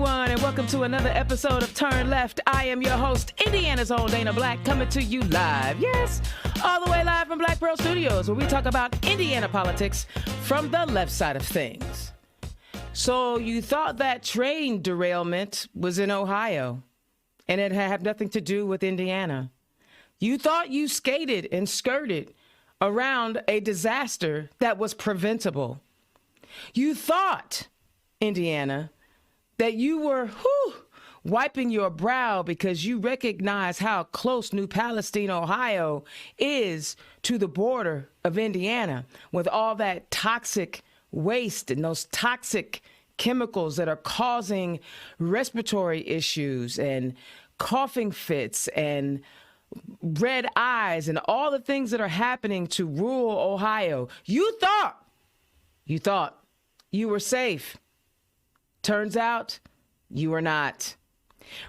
everyone, and welcome to another episode of Turn Left. I am your host, Indiana's own Dana Black, coming to you live, yes, all the way live from Black Pearl Studios, where we talk about Indiana politics from the left side of things. So you thought that train derailment was in Ohio, and it had nothing to do with Indiana. You thought you skated and skirted around a disaster that was preventable. You thought, Indiana, that you were wiping your brow because you recognize how close New Palestine, Ohio is to the border of Indiana with all that toxic waste and those toxic chemicals that are causing respiratory issues and coughing fits and red eyes and all the things that are happening to rural Ohio. You thought you were safe. Turns out you are not.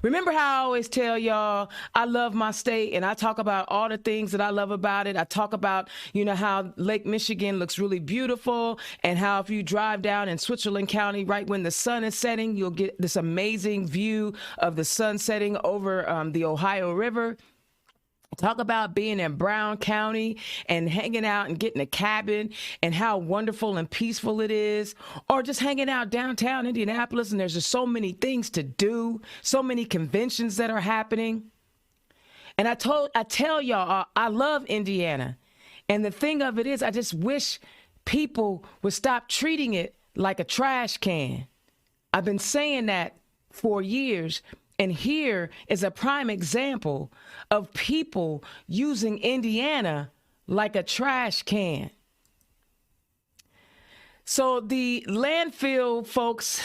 Remember how I always tell y'all I love my state and I talk about all the things that I love about it. I talk about, how Lake Michigan looks really beautiful and how if you drive down in Switzerland County right when the sun is setting, you'll get this amazing view of the sun setting over the Ohio River. Talk about being in Brown County and hanging out and getting a cabin and how wonderful and peaceful it is, or just hanging out downtown Indianapolis and there's just so many things to do, so many conventions that are happening. And I tell y'all, I love Indiana. And the thing of it is, I just wish people would stop treating it like a trash can. I've been saying that for years. And here is a prime example of people using Indiana like a trash can. So the landfill folks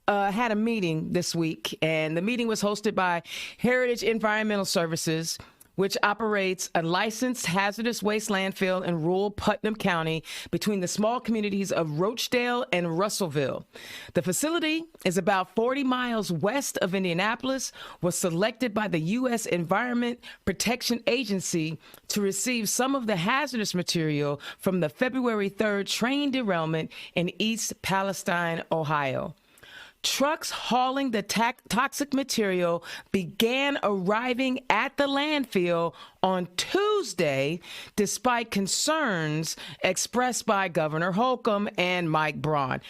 had a meeting this week, and the meeting was hosted by Heritage Environmental Services, which operates a licensed hazardous waste landfill in rural Putnam County between the small communities of Rochdale and Russellville. The facility is about 40 miles west of Indianapolis, was selected by the U.S. Environment Protection Agency to receive some of the hazardous material from the February 3rd train derailment in East Palestine, Ohio. Trucks hauling the toxic material began arriving at the landfill on Tuesday, despite concerns expressed by Governor Holcomb and Mike Braun.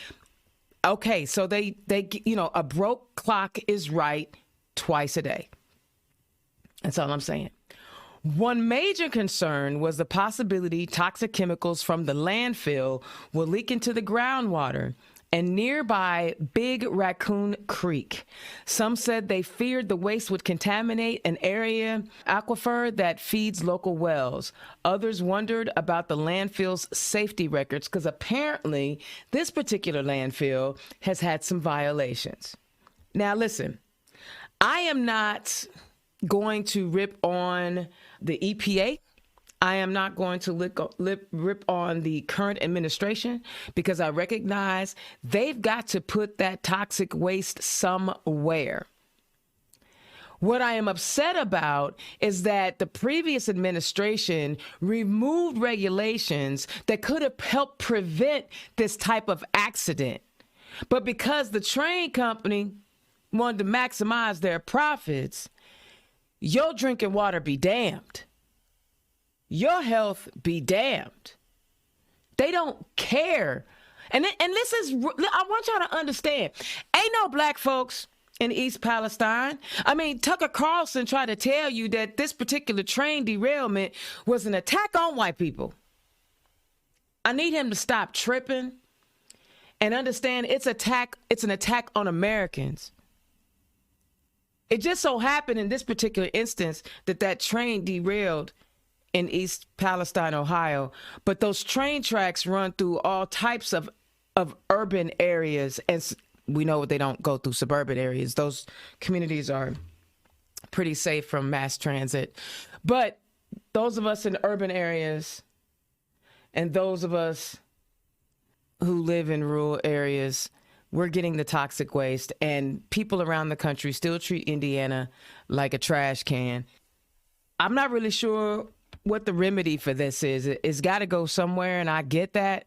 Okay, so they a broke clock is right twice a day. That's all I'm saying. One major concern was the possibility toxic chemicals from the landfill will leak into the groundwater and nearby Big Raccoon Creek. Some said they feared the waste would contaminate an area aquifer that feeds local wells. Others wondered about the landfill's safety records because apparently this particular landfill has had some violations. Now listen, I am not going to rip on the EPA. I am not going to rip on the current administration because I recognize they've got to put that toxic waste somewhere. What I am upset about is that the previous administration removed regulations that could have helped prevent this type of accident. But because the train company wanted to maximize their profits, your drinking water be damned. Your health be damned. They don't care. And this is, I want y'all to understand, ain't no black folks in East Palestine. I mean, Tucker Carlson tried to tell you that this particular train derailment was an attack on white people. I need him to stop tripping and understand it's an attack on Americans. It just so happened in this particular instance that train derailed in East Palestine, Ohio, but those train tracks run through all types of urban areas, and we know they don't go through suburban areas. Those communities are pretty safe from mass transit. But those of us in urban areas and those of us who live in rural areas, we're getting the toxic waste, and people around the country still treat Indiana like a trash can. I'm not really sure what the remedy for this is. It's got to go somewhere, and I get that.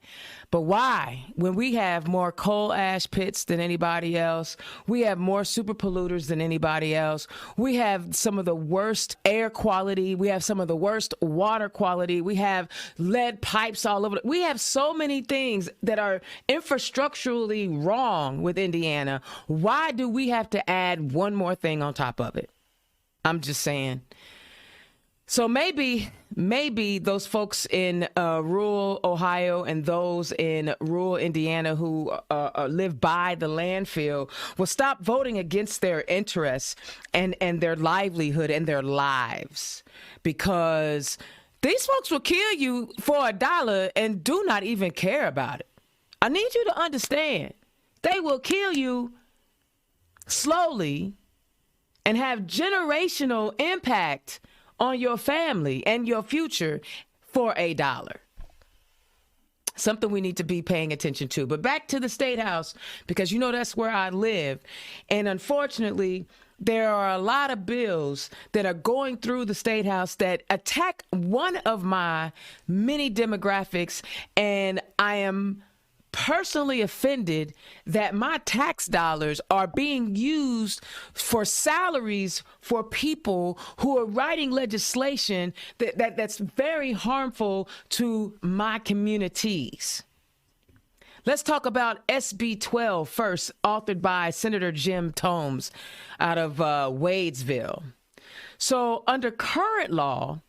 But why? When we have more coal ash pits than anybody else, we have more super polluters than anybody else, we have some of the worst air quality, we have some of the worst water quality, we have lead pipes all over. We have so many things that are infrastructurally wrong with Indiana. Why do we have to add one more thing on top of it? I'm just saying. So maybe those folks in rural Ohio and those in rural Indiana who live by the landfill will stop voting against their interests and their livelihood and their lives, because these folks will kill you for $1 and do not even care about it. I need you to understand. They will kill you slowly and have generational impact on your family and your future for $1. Something we need to be paying attention to. But back to the State House, because that's where I live. And unfortunately, there are a lot of bills that are going through the State House that attack one of my many demographics, and I am personally offended that my tax dollars are being used for salaries for people who are writing legislation that's very harmful to my communities. Let's talk about SB 12 first, authored by Senator Jim Tomes out of Wadesville. So under current law,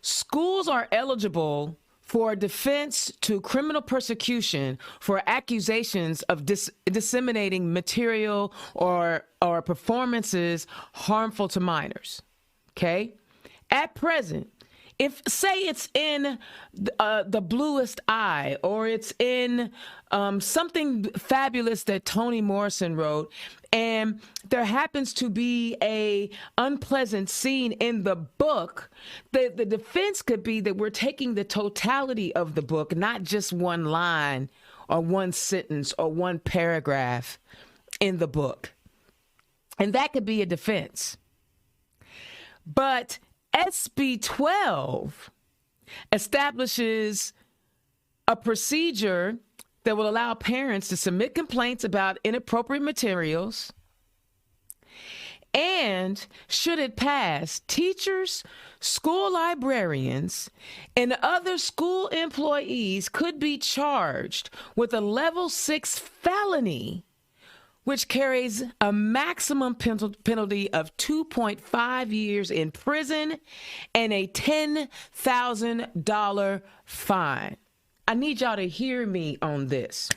schools are eligible for defense to criminal persecution for accusations of disseminating material or performances harmful to minors. Okay? At present, if, say, it's in The Bluest Eye, or it's in something fabulous that Toni Morrison wrote, and there happens to be a unpleasant scene in the book, the defense could be that we're taking the totality of the book, not just one line or one sentence or one paragraph in the book. And that could be a defense. But SB 12 establishes a procedure that will allow parents to submit complaints about inappropriate materials. And should it pass, teachers, school librarians, and other school employees could be charged with a level 6 felony, which carries a maximum penalty of 2.5 years in prison and a $10,000 fine. I need y'all to hear me on this.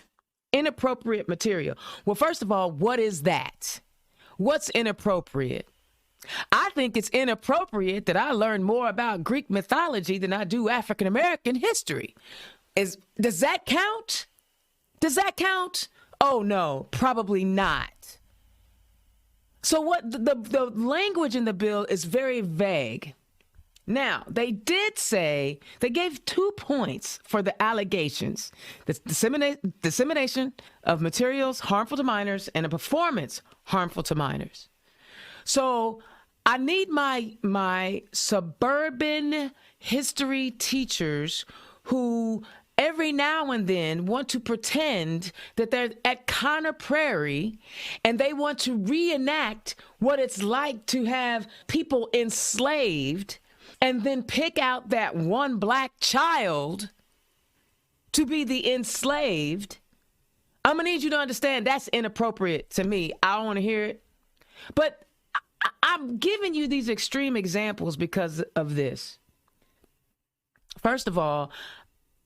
Inappropriate material. Well, first of all, what is that? What's inappropriate? I think it's inappropriate that I learn more about Greek mythology than I do African American history. Does that count? Does that count? Oh, no, probably not. So what the language in the bill is very vague. Now, they did say, they gave 2 points for the allegations: the dissemination of materials harmful to minors and a performance harmful to minors. So I need my suburban history teachers who every now and then want to pretend that they're at Conner Prairie and they want to reenact what it's like to have people enslaved and then pick out that one black child to be the enslaved. I'm going to need you to understand that's inappropriate to me. I don't want to hear it. But I'm giving you these extreme examples because of this. First of all,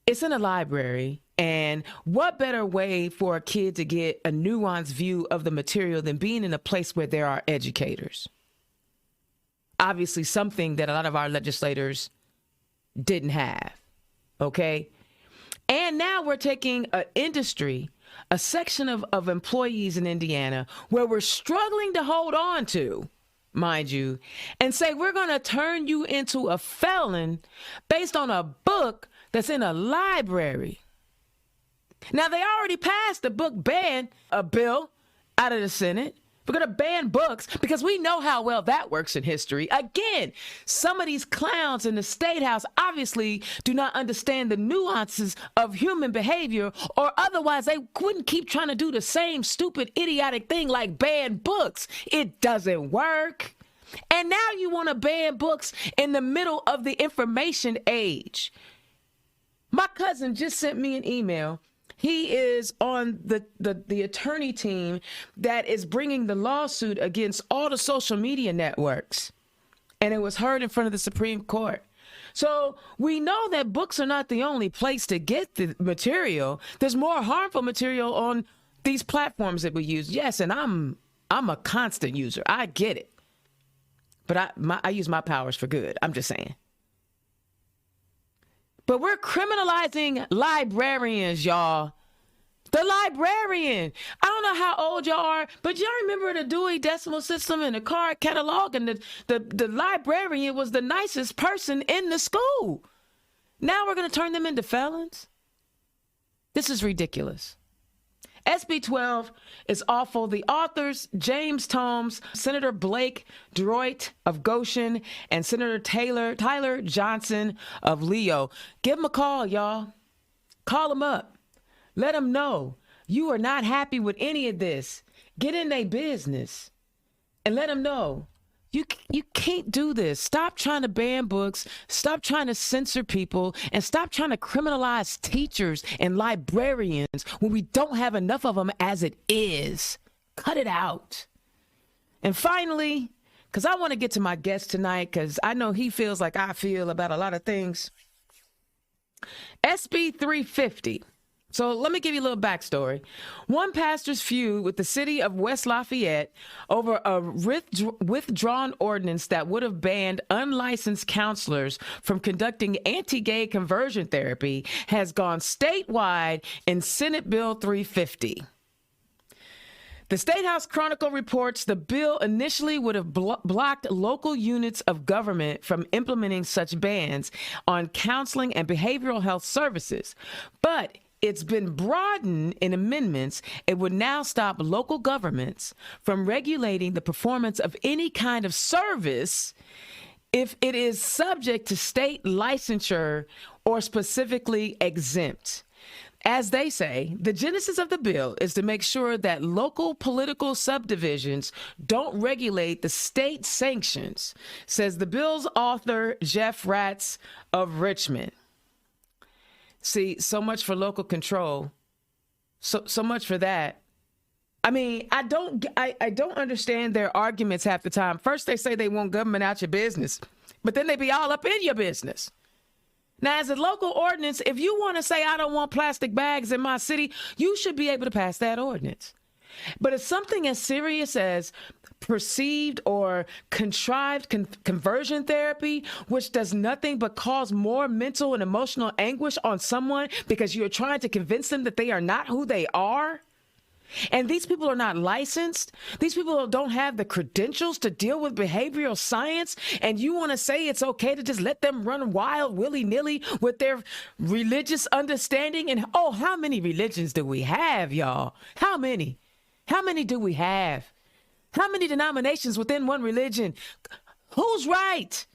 it's in a library, and what better way for a kid to get a nuanced view of the material than being in a place where there are educators? Obviously, something that a lot of our legislators didn't have, okay? And now we're taking an industry, a section of employees in Indiana where we're struggling to hold on to, mind you, and say we're going to turn you into a felon based on a book that's in a library. Now, they already passed the book ban, a bill out of the Senate, We're going to ban books because we know how well that works in history. Again, some of these clowns in the State House obviously do not understand the nuances of human behavior, or otherwise they wouldn't keep trying to do the same stupid, idiotic thing like ban books. It doesn't work. And now you want to ban books in the middle of the information age. My cousin just sent me an email. He is on the attorney team that is bringing the lawsuit against all the social media networks. And it was heard in front of the Supreme Court. So we know that books are not the only place to get the material. There's more harmful material on these platforms that we use. Yes, and I'm a constant user. I get it. But I use my powers for good. I'm just saying. But we're criminalizing librarians, y'all. The librarian. I don't know how old y'all are, but y'all remember the Dewey Decimal System and the card catalog, and the librarian was the nicest person in the school. Now we're going to turn them into felons? This is ridiculous. SB 12 is awful. The authors, James Tomes, Senator Blake Droit of Goshen, and Senator Tyler Johnson of Leo. Give them a call, y'all. Call them up. Let them know you are not happy with any of this. Get in their business and let them know you can't do this. Stop trying to ban books. Stop trying to censor people, and stop trying to criminalize teachers and librarians when we don't have enough of them as it is. Cut it out. And finally, because I want to get to my guest tonight, because I know he feels like I feel about a lot of things. SB 350. So let me give you a little backstory. One pastor's feud with the city of West Lafayette over a withdrawn ordinance that would have banned unlicensed counselors from conducting anti-gay conversion therapy has gone statewide in Senate Bill 350. The State House Chronicle reports the bill initially would have blocked local units of government from implementing such bans on counseling and behavioral health services. But it's been broadened in amendments. It would now stop local governments from regulating the performance of any kind of service if it is subject to state licensure or specifically exempt. As they say, the genesis of the bill is to make sure that local political subdivisions don't regulate the state sanctions, says the bill's author, Jeff Ratz of Richmond. See, so much for local control. So much for that. I mean, I don't understand their arguments half the time. First, they say they want government out your business, but then they be all up in your business. Now, as a local ordinance, if you want to say, I don't want plastic bags in my city, you should be able to pass that ordinance. But it's something as serious as perceived or contrived conversion therapy, which does nothing but cause more mental and emotional anguish on someone because you're trying to convince them that they are not who they are. And these people are not licensed. These people don't have the credentials to deal with behavioral science. And you want to say it's okay to just let them run wild, willy-nilly with their religious understanding? And oh, how many religions do we have, y'all? How many? How many do we have? How many denominations within one religion? Who's right?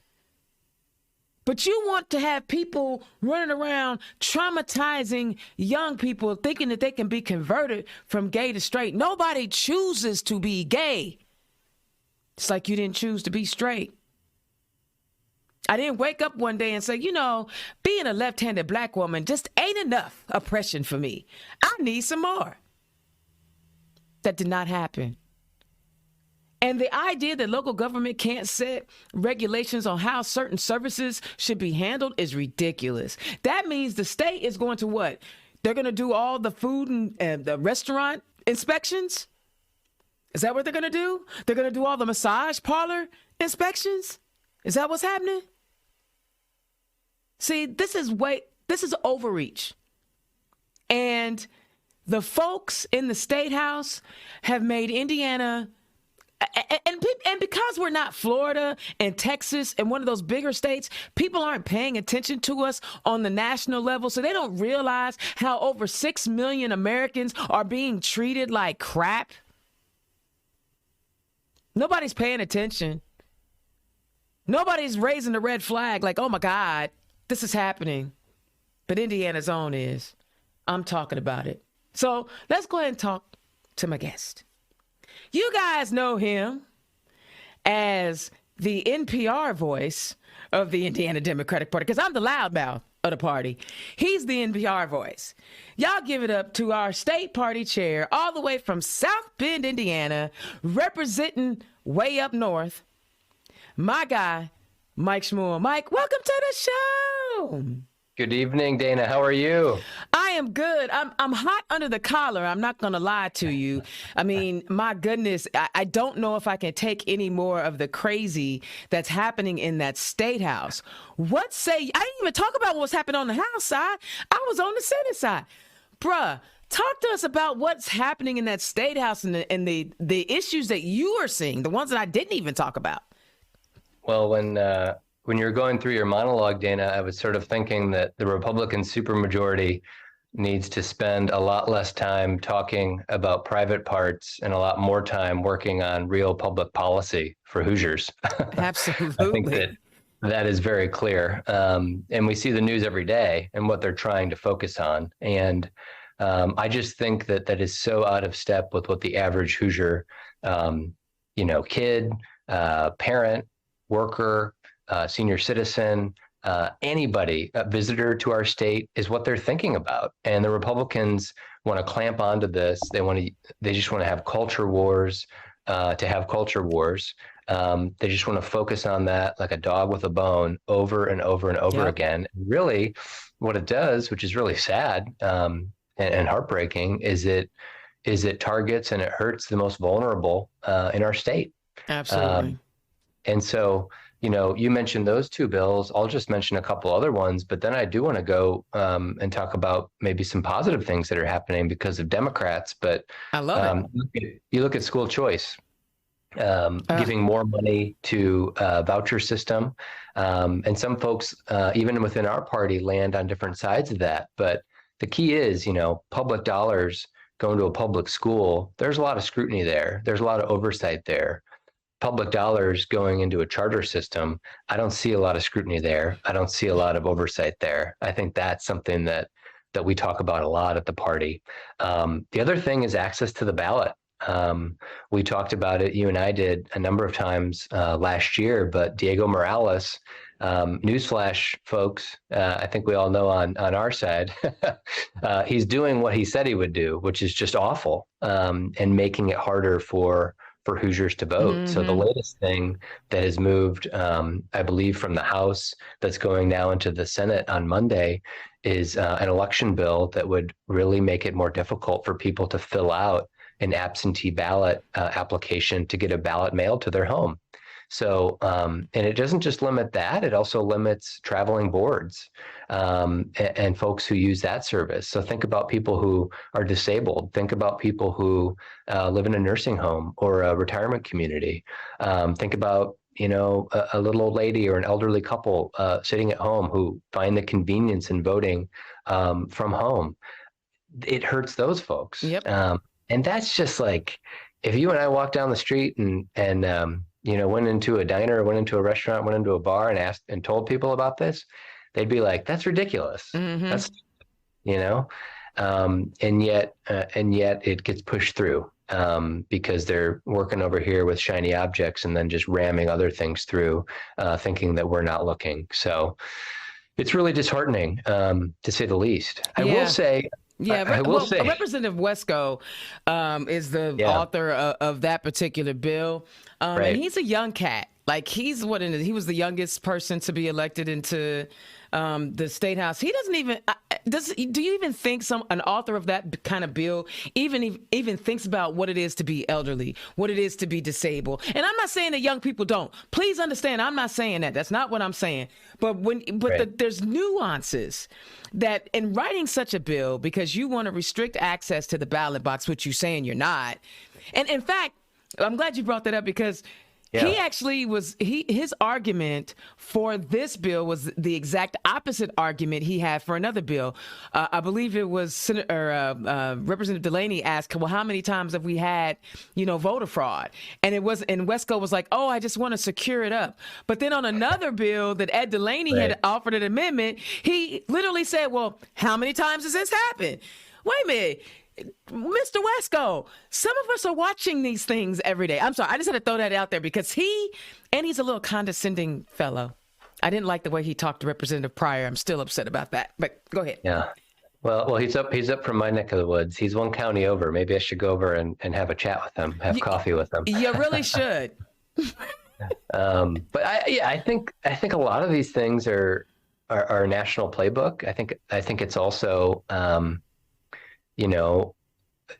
But you want to have people running around traumatizing young people, thinking that they can be converted from gay to straight. Nobody chooses to be gay. It's like you didn't choose to be straight. I didn't wake up one day and say, you know, being a left-handed black woman just ain't enough oppression for me. I need some more. That did not happen. And the idea that local government can't set regulations on how certain services should be handled is ridiculous. That means the state is going to what? They're going to do all the food and the restaurant inspections? Is that what they're going to do? They're going to do all the massage parlor inspections? Is that what's happening? See, this is overreach. And the folks in the State House have made Indiana, and because we're not Florida and Texas and one of those bigger states, people aren't paying attention to us on the national level, so they don't realize how over 6 million Americans are being treated like crap. Nobody's paying attention. Nobody's raising the red flag like, oh my God, this is happening. But Indiana's own is. I'm talking about it. So let's go ahead and talk to my guest. You guys know him as the NPR voice of the Indiana Democratic Party, because I'm the loudmouth of the party. He's the NPR voice. Y'all give it up to our state party chair, all the way from South Bend, Indiana, representing way up north, my guy, Mike Schmuhl. Mike, welcome to the show. Good evening, Dana. How are you? I am good. I'm hot under the collar. I'm not going to lie to you. I mean, my goodness, I don't know if I can take any more of the crazy that's happening in that state house. What say, I didn't even talk about what's happening on the House side. I was on the Senate side. Bruh, talk to us about what's happening in that state house and the issues that you are seeing, the ones that I didn't even talk about. Well, when you're going through your monologue, Dana, I was sort of thinking that the Republican supermajority needs to spend a lot less time talking about private parts and a lot more time working on real public policy for Hoosiers. Absolutely. I think that is very clear. And we see the news every day and what they're trying to focus on. And I just think that is so out of step with what the average Hoosier, kid, parent, worker, senior citizen, anybody, a visitor to our state is what they're thinking about. And the Republicans want to clamp onto this. They just want to have culture wars, to have culture wars. They just want to focus on that like a dog with a bone over and over and over again. Really, what it does, which is really sad and heartbreaking, is it targets and it hurts the most vulnerable in our state. Absolutely. And so, you mentioned those two bills. I'll just mention a couple other ones, but then I do want to go and talk about maybe some positive things that are happening because of Democrats. But I love it. You look at school choice, giving more money to voucher system. And some folks, even within our party, land on different sides of that. But the key is, public dollars going to a public school, there's a lot of scrutiny there. There's a lot of oversight there. Public dollars going into a charter system, I don't see a lot of scrutiny there. I don't see a lot of oversight there. I think that's something that we talk about a lot at the party. The other thing is access to the ballot. We talked about it, you and I did a number of times last year, but Diego Morales, newsflash, folks, I think we all know on our side, he's doing what he said he would do, which is just awful, and making it harder for Hoosiers to vote. Mm-hmm. So the latest thing that has moved, I believe, from the House that's going now into the Senate on Monday is an election bill that would really make it more difficult for people to fill out an absentee ballot application to get a ballot mailed to their home. So, and it doesn't just limit that, it also limits traveling boards and folks who use that service. So think about people who are disabled. Think about people who live in a nursing home or a retirement community. Think about, a little old lady or an elderly couple sitting at home who find the convenience in voting from home. It hurts those folks. Yep. And that's just like, if you and I walked down the street and went into a diner, went into a restaurant, went into a bar and asked and told people about this, they'd be like, that's ridiculous. Mm-hmm. That's, and yet it gets pushed through because they're working over here with shiny objects and then just ramming other things through, thinking that we're not looking. So it's really disheartening, to say the least. I will say, Representative Wesco is the author of that particular bill. Right. And he's a young cat. Like he was the youngest person to be elected into the state house. He doesn't even do you even think an author of that kind of bill even thinks about what it is to be elderly, what it is to be disabled? And I'm not saying that young people don't. Please understand, I'm not saying that. That's not what I'm saying. But there's nuances that in writing such a bill, because you want to restrict access to the ballot box, which you're saying you're not. And in fact, I'm glad you brought that up because He Yeah. actually his argument for this bill was the exact opposite argument he had for another bill. I believe it was Representative Delaney asked, well, how many times have we had, voter fraud? And Wesco was like, oh, I just want to secure it up. But then on another bill that Ed Delaney Right. had offered an amendment, he literally said, well, how many times has this happened? Wait a minute. Mr. Wesco, some of us are watching these things every day. I'm sorry, I just had to throw that out there because he's a little condescending fellow. I didn't like the way he talked to Representative Pryor. I'm still upset about that, but go ahead. Yeah. Well, he's up from my neck of the woods. He's one county over. Maybe I should go over and have a chat with him, have coffee with him. You really should. But I think a lot of these things are a national playbook. I think it's also,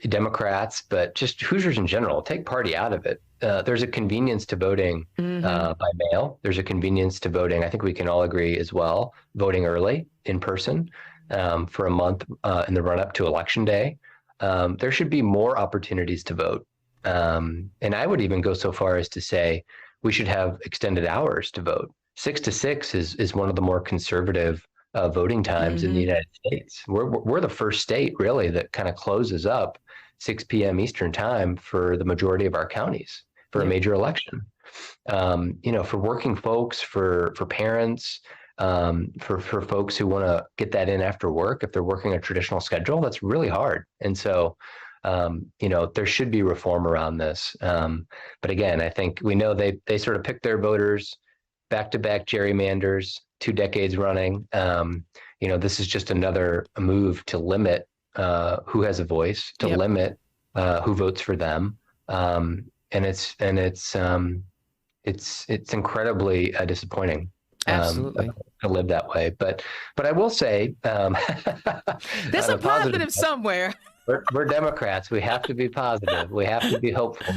Democrats, but just Hoosiers in general, take party out of it. There's a convenience to voting by mail. There's a convenience to voting. I think we can all agree as well, voting early in person for a month in the run up to Election Day. There should be more opportunities to vote. And I would even go so far as to say we should have extended hours to vote. 6 to 6 is one of the more conservative voting times in the United States. We're the first state really that kind of closes up 6 p.m. Eastern time for the majority of our counties for a major election. For working folks, for parents, for folks who want to get that in after work, if they're working a traditional schedule, that's really hard. And so, there should be reform around this. But again, I think we know they sort of pick their voters, back-to-back gerrymanders, 2 decades running. This is just another move to limit who has a voice, to limit who votes for them, and it's incredibly disappointing. Absolutely. To live that way, but I will say there's a positive somewhere. We're Democrats. We have to be positive. We have to be hopeful.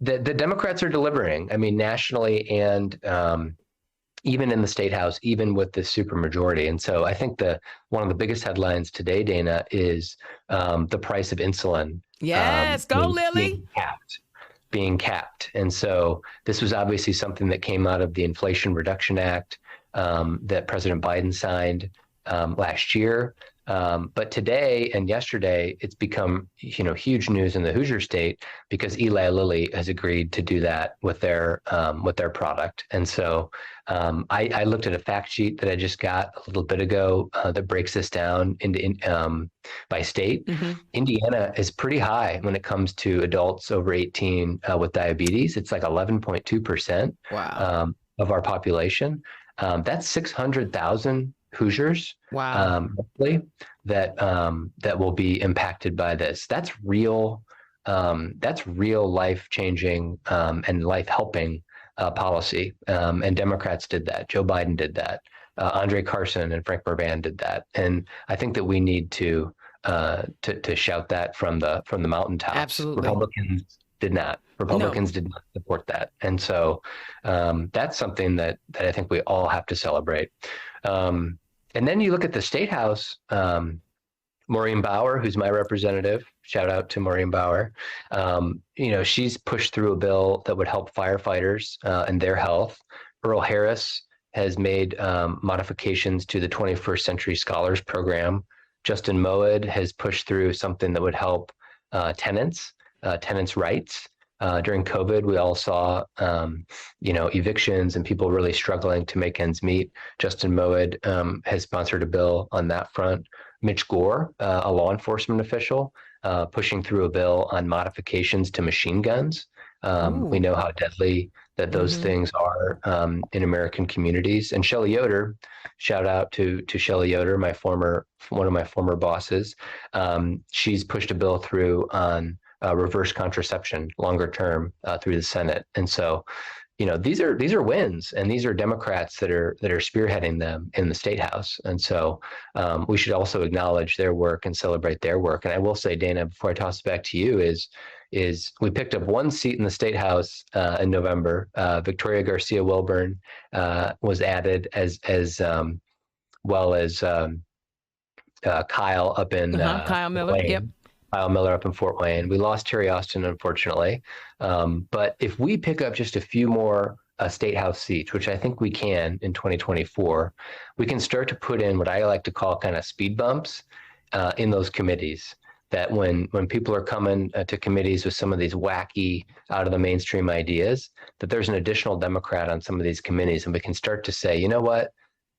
The Democrats are delivering. I mean, nationally and even in the state house, even with the supermajority. And so I think one of the biggest headlines today, Dana, is the price of insulin. Yes, go Lily. Being capped. And so this was obviously something that came out of the Inflation Reduction Act that President Biden signed last year. But today and yesterday, it's become huge news in the Hoosier State because Eli Lilly has agreed to do that with their product. And so I looked at a fact sheet that I just got a little bit ago that breaks this down into by state. Indiana is pretty high when it comes to adults over 18 with diabetes. It's like 11.2% of our population. That's 600,000 Hoosiers, that will be impacted by this. That's real life changing and life helping policy. And Democrats did that. Joe Biden did that. Andre Carson and Frank Mrvan did that. And I think that we need to shout that from the mountaintops. Absolutely. Republicans did not. Republicans did not support that. And so that's something that I think we all have to celebrate. And then you look at the State House, Maureen Bauer, who's my representative, shout out to Maureen Bauer. She's pushed through a bill that would help firefighters and their health. Earl Harris has made modifications to the 21st Century Scholars Program. Justin Moed has pushed through something that would help tenants' rights. During COVID, we all saw, evictions and people really struggling to make ends meet. Justin Moed has sponsored a bill on that front. Mitch Gore, a law enforcement official, pushing through a bill on modifications to machine guns. We know how deadly that those things are in American communities. And Shelley Yoder, shout out to Shelley Yoder, one of my former bosses. She's pushed a bill through on reverse contraception longer term through the Senate. And so, these are wins, and these are Democrats that are spearheading them in the State House. And so we should also acknowledge their work and celebrate their work. And I will say, Dana, before I toss it back to you, is we picked up one seat in the State House in November. Victoria Garcia Wilburn was added as well as Kyle up in Kyle Miller. Wayne. Yep. Kyle Miller up in Fort Wayne. We lost Terry Austin, unfortunately. But if we pick up just a few more state house seats, which I think we can in 2024, we can start to put in what I like to call kind of speed bumps in those committees. That when people are coming to committees with some of these wacky, out of the mainstream ideas, that there's an additional Democrat on some of these committees, and we can start to say, you know what,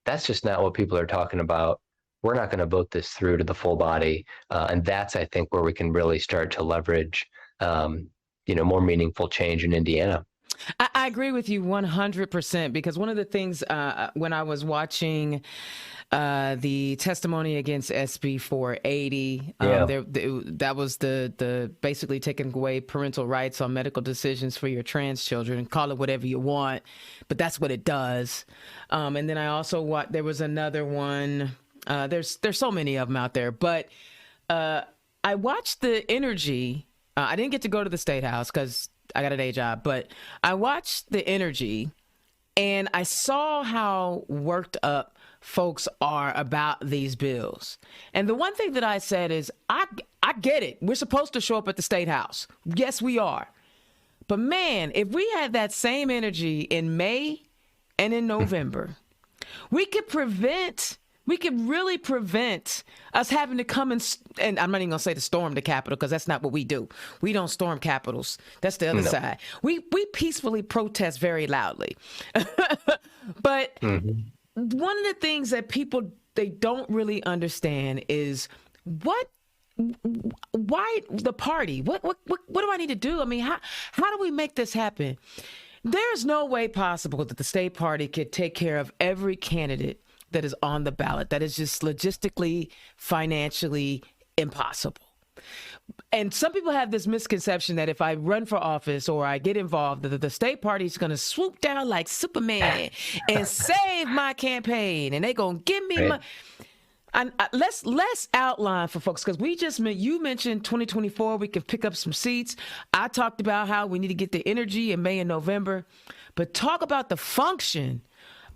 that's just not what people are talking about. We're not going to vote this through to the full body, and that's, I think, where we can really start to leverage, more meaningful change in Indiana. I agree with you 100% because one of the things when I was watching the testimony against SB 480, that was the basically taking away parental rights on medical decisions for your trans children. Call it whatever you want, but that's what it does. And then I also there was another one. There's so many of them out there, but I watched the energy. I didn't get to go to the State House because I got a day job, but I watched the energy and I saw how worked up folks are about these bills. And the one thing that I said is, I get it. We're supposed to show up at the State House. Yes, we are. But man, if we had that same energy in May and in November, we could really prevent us having to come and I'm not even going to say to storm the Capitol because that's not what we do. We don't storm capitals. That's the other side. We peacefully protest very loudly. But one of the things that they don't really understand is why the party? What do I need to do? I mean, how do we make this happen? There's no way possible that the state party could take care of every candidate that is on the ballot. That is just logistically, financially impossible. And some people have this misconception that if I run for office or I get involved, that the state party is going to swoop down like Superman and save my campaign, and they're going to give me let's outline for folks, because you mentioned 2024, we could pick up some seats. I talked about how we need to get the energy in May and November, but talk about the function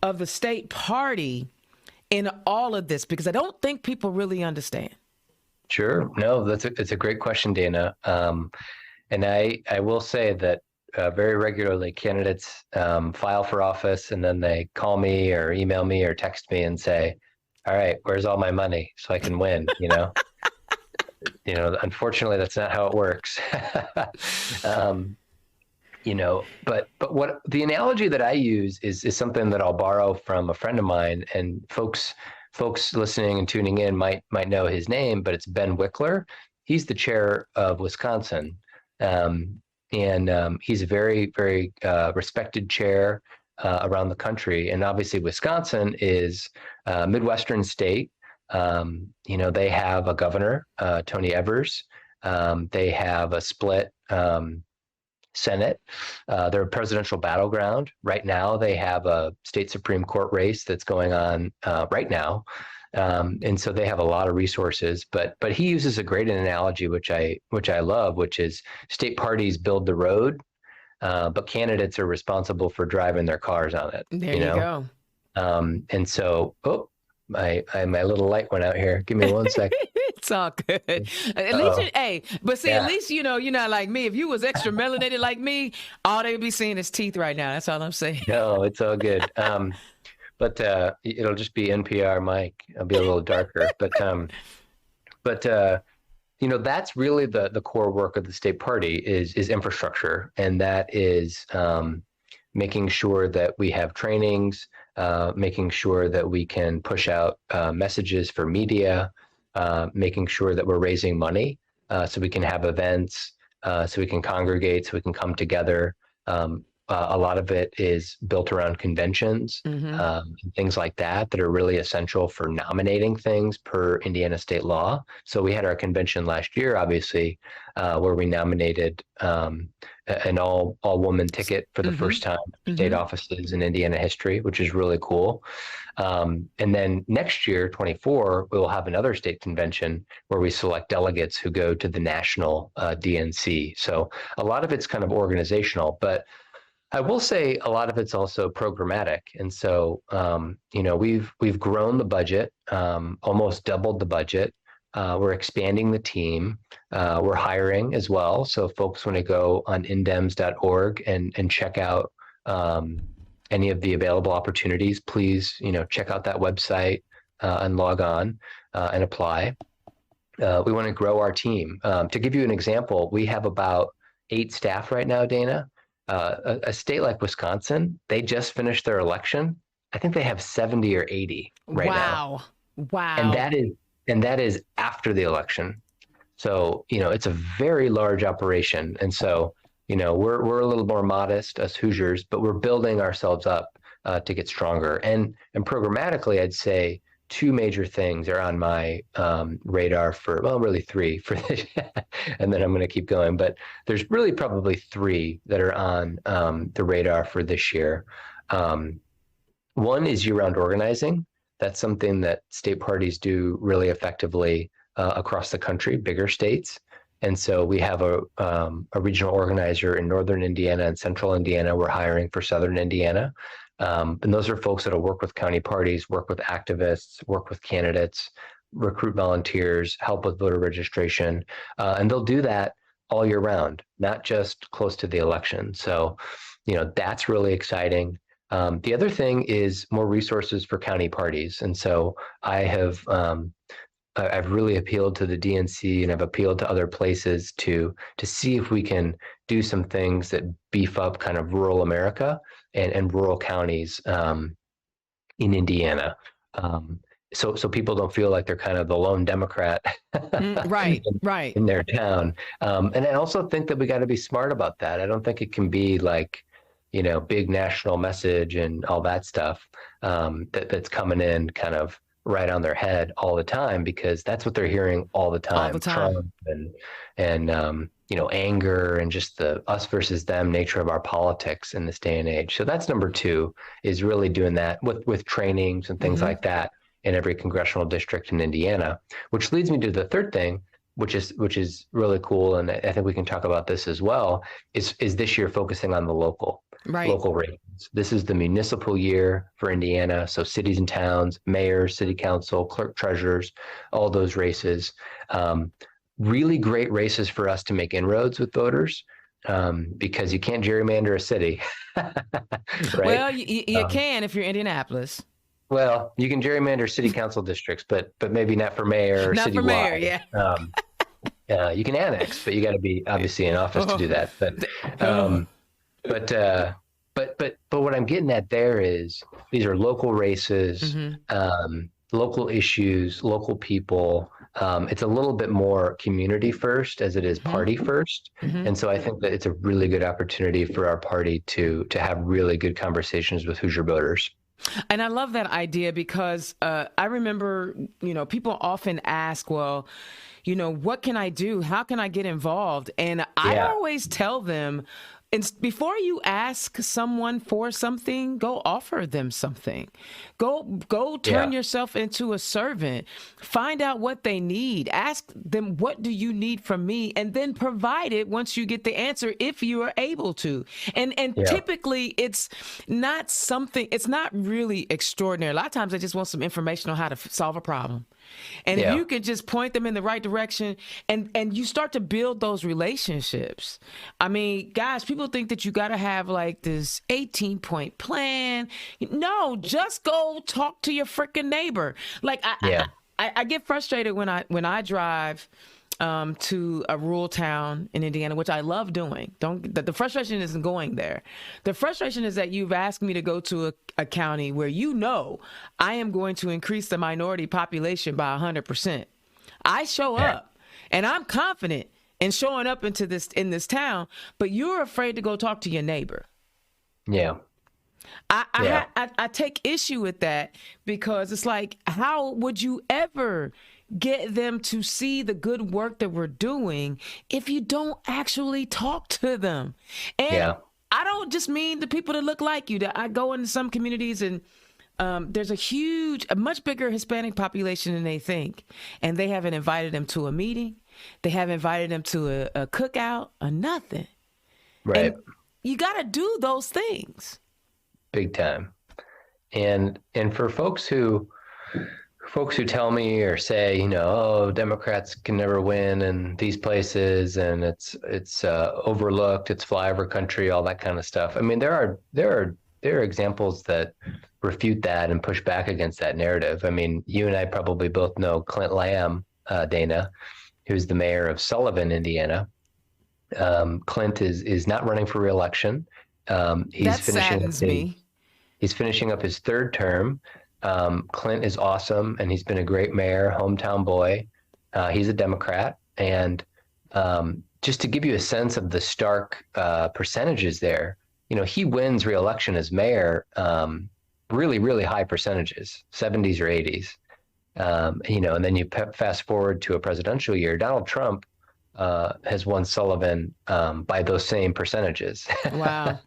of the state party in all of this, because I don't think people really understand. Sure. No, it's a great question, Dana. And I will say that very regularly candidates file for office and then they call me or email me or text me and say, all right, where's all my money so I can win? Unfortunately, that's not how it works. But what the analogy that I use is something that I'll borrow from a friend of mine, and folks listening and tuning in might know his name, but it's Ben Wickler. He's the chair of Wisconsin, and he's a very, very respected chair around the country. And obviously, Wisconsin is a Midwestern state. They have a governor, Tony Evers. They have a split Senate. They're a presidential battleground. Right now, they have a state Supreme Court race that's going on right now. And so they have a lot of resources, but he uses a great analogy, which I love, which is state parties build the road, but candidates are responsible for driving their cars on it. There you go. And so, my little light went out here. Give me 1 second. It's all good. At least, at least you're not like me. If you was extra melanated like me, all they'd be seeing is teeth right now. That's all I'm saying. No, it's all good. But it'll just be NPR mic. I'll be a little darker. But that's really the core work of the state party is infrastructure, and that is making sure that we have trainings, making sure that we can push out messages for media, making sure that we're raising money so we can have events, so we can congregate, so we can come together. A lot of it is built around conventions, things like that are really essential for nominating things per Indiana state law. So we had our convention last year, obviously, where we nominated an all-woman ticket for the first time for state offices in Indiana history, which is really cool. And then next year, 24, we'll have another state convention where we select delegates who go to the national DNC. So a lot of it's kind of organizational, but I will say a lot of it's also programmatic. And so, we've grown the budget, almost doubled the budget We're expanding the team. We're hiring as well. So folks want to go on indems.org and check out any of the available opportunities. Please, check out that website and log on and apply. We want to grow our team. To give you an example, we have about 8 staff right now, Dana. A state like Wisconsin, they just finished their election. I think they have 70 or 80 right now. And Wow. that is after the election. So, it's a very large operation. And so, we're a little more modest as Hoosiers, but we're building ourselves up to get stronger. And programmatically, I'd say 2 major things are on my radar for, well, really 3 for this, and then I'm going to keep going. But there's really probably 3 that are on the radar for this year. One is year-round organizing. That's something that state parties do really effectively across the country, bigger states. And so we have a regional organizer in Northern Indiana and Central Indiana. We're hiring for Southern Indiana. And those are folks that'll work with county parties, work with activists, work with candidates, recruit volunteers, help with voter registration. And they'll do that all year round, not just close to the election. So, that's really exciting. The other thing is more resources for county parties. And so I've really appealed to the DNC and I've appealed to other places to see if we can do some things that beef up kind of rural America and rural counties in Indiana. So people don't feel like they're kind of the lone Democrat Right. in their town. And I also think that we got to be smart about that. I don't think it can be like, big national message and all that stuff that's coming in kind of right on their head all the time, because that's what they're hearing all the time. All the time. Trump and anger and just the us versus them nature of our politics in this day and age. So that's number 2, is really doing that with trainings and things like that in every congressional district in Indiana, which leads me to the third thing, which is really cool. And I think we can talk about this as well, is this year focusing on the local races. This is the municipal year for Indiana. So cities and towns, mayors, city council, clerk treasurers, all those races. Really great races for us to make inroads with voters, because you can't gerrymander a city. Right? Well, you can if you're Indianapolis. Well, you can gerrymander city council districts, but maybe not for mayor or Not for mayor, yeah. You can annex, but you got to be obviously in office to do that. But what I'm getting at there is these are local races, local issues, local people. It's a little bit more community first as it is party first. And so I think that it's a really good opportunity for our party to have really good conversations with Hoosier voters. And I love that idea because I remember, people often ask, well, what can I do? How can I get involved? And I always tell them, before you ask someone for something, go offer them something. Go turn yourself into a servant. Find out what they need. Ask them, what do you need from me? And then provide it once you get the answer, if you are able to. And typically it's not really extraordinary. A lot of times they just want some information on how to solve a problem. And if you could just point them in the right direction and you start to build those relationships. I mean, guys, people think that you got to have like this 18-point plan. No, just go talk to your freaking neighbor. Like I get frustrated when I drive to a rural town in Indiana, which I love doing. The frustration isn't going there. The frustration is that you've asked me to go to a county where I am going to increase the minority population by 100%. I show up and I'm confident in showing up in this town, but you're afraid to go talk to your neighbor. Yeah. I take issue with that because it's like, how would you ever get them to see the good work that we're doing if you don't actually talk to them? And I don't just mean the people that look like you. That I go into some communities and there's a much bigger Hispanic population than they think, and they haven't invited them to a meeting. They haven't invited them to a cookout or nothing. Right. And you got to do those things. Big time. And for folks who folks who tell me or say, oh, Democrats can never win in these places, and it's overlooked, it's flyover country, all that kind of stuff. I mean, there are examples that refute that and push back against that narrative. I mean, you and I probably both know Clint Lamb, Dana, who's the mayor of Sullivan, Indiana. Clint is not running for reelection. That saddens me. He's finishing up his third term. Clint is awesome, and he's been a great mayor, hometown boy. He's a Democrat. And just to give you a sense of the stark percentages there, he wins re-election as mayor, really, really high percentages, 70s or 80s. And then you fast forward to a presidential year, Donald Trump has won Sullivan by those same percentages. Wow.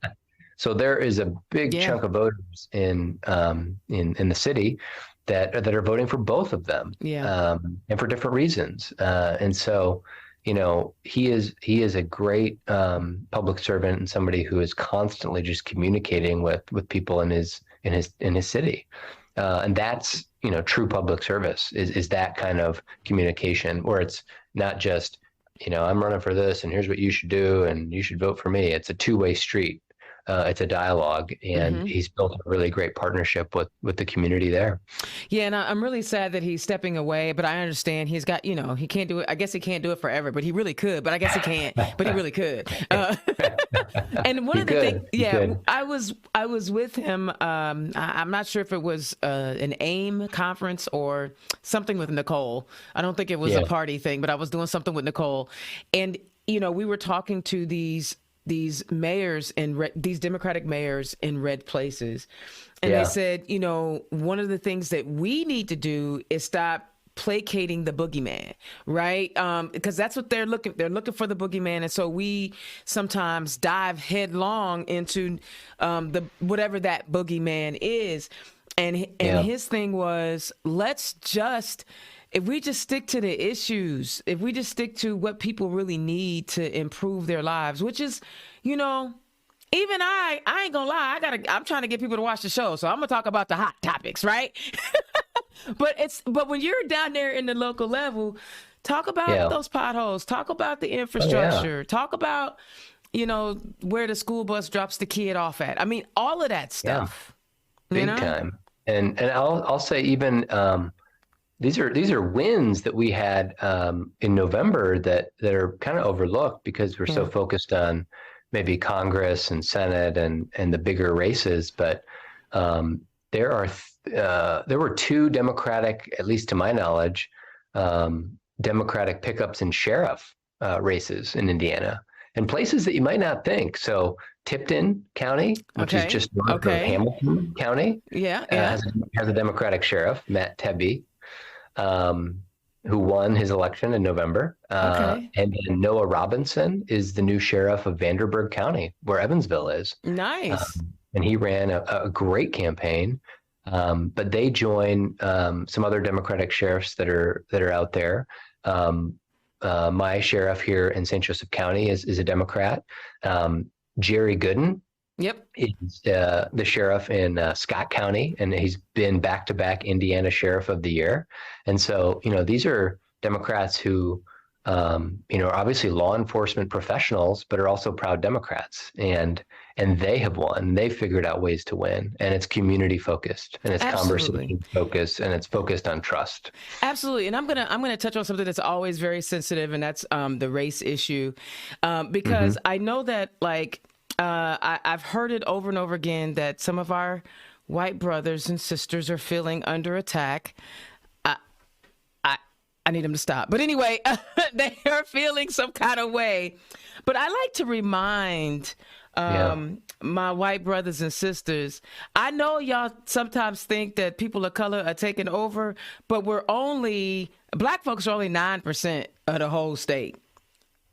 So there is a big chunk of voters in the city that are voting for both of them, and for different reasons. And so, he is a great public servant and somebody who is constantly just communicating with people in his city, and that's true public service is that kind of communication where it's not just I'm running for this and here's what you should do and you should vote for me. It's a two-way street. It's a dialogue, and he's built a really great partnership with the community there. Yeah, and I'm really sad that he's stepping away, but I understand he's got, he can't do it. I guess he can't do it forever, but he really could. But I guess he can't, but he really could. And one of the things, I was with him. I'm not sure if it was an AIM conference or something with Nicole. I don't think it was a party thing, but I was doing something with Nicole, and we were talking to these mayors these Democratic mayors in red places. And they said, one of the things that we need to do is stop placating the boogeyman, right? Because that's what they're looking for, the boogeyman. And so we sometimes dive headlong into the whatever that boogeyman is. And his thing was, if we just stick to the issues, if we just stick to what people really need to improve their lives, which is, even I ain't gonna lie, I'm trying to get people to watch the show, so I'm gonna talk about the hot topics, right? But when you're down there in the local level, talk about those potholes, talk about the infrastructure, talk about, where the school bus drops the kid off at. I mean, all of that stuff. Big time. And I'll say even these are wins that we had in November that are kind of overlooked because we're so focused on maybe Congress and Senate and the bigger races. But there were two Democratic, at least to my knowledge, Democratic pickups in sheriff races in Indiana, and places that you might not think. So Tipton County, which is just north of Hamilton County, has a Democratic sheriff, Matt Tebby, who won his election in November. And then Noah Robinson is the new sheriff of Vanderburgh County, where Evansville is. Nice. And he ran a great campaign. But they join some other Democratic sheriffs that are out there. My sheriff here in St. Joseph County is a Democrat. Jerry Gooden is the sheriff in Scott County, and he's been back-to-back Indiana Sheriff of the Year. And so, these are Democrats who, are obviously law enforcement professionals, but are also proud Democrats. And they have won. They figured out ways to win, and it's community focused, and it's conversation focused, and it's focused on trust. Absolutely. And I'm gonna touch on something that's always very sensitive, and that's the race issue, because I know that I've heard it over and over again that some of our white brothers and sisters are feeling under attack. I need them to stop. But anyway, they are feeling some kind of way. But I like to remind my white brothers and sisters, I know y'all sometimes think that people of color are taking over, but Black folks are only 9% of the whole state.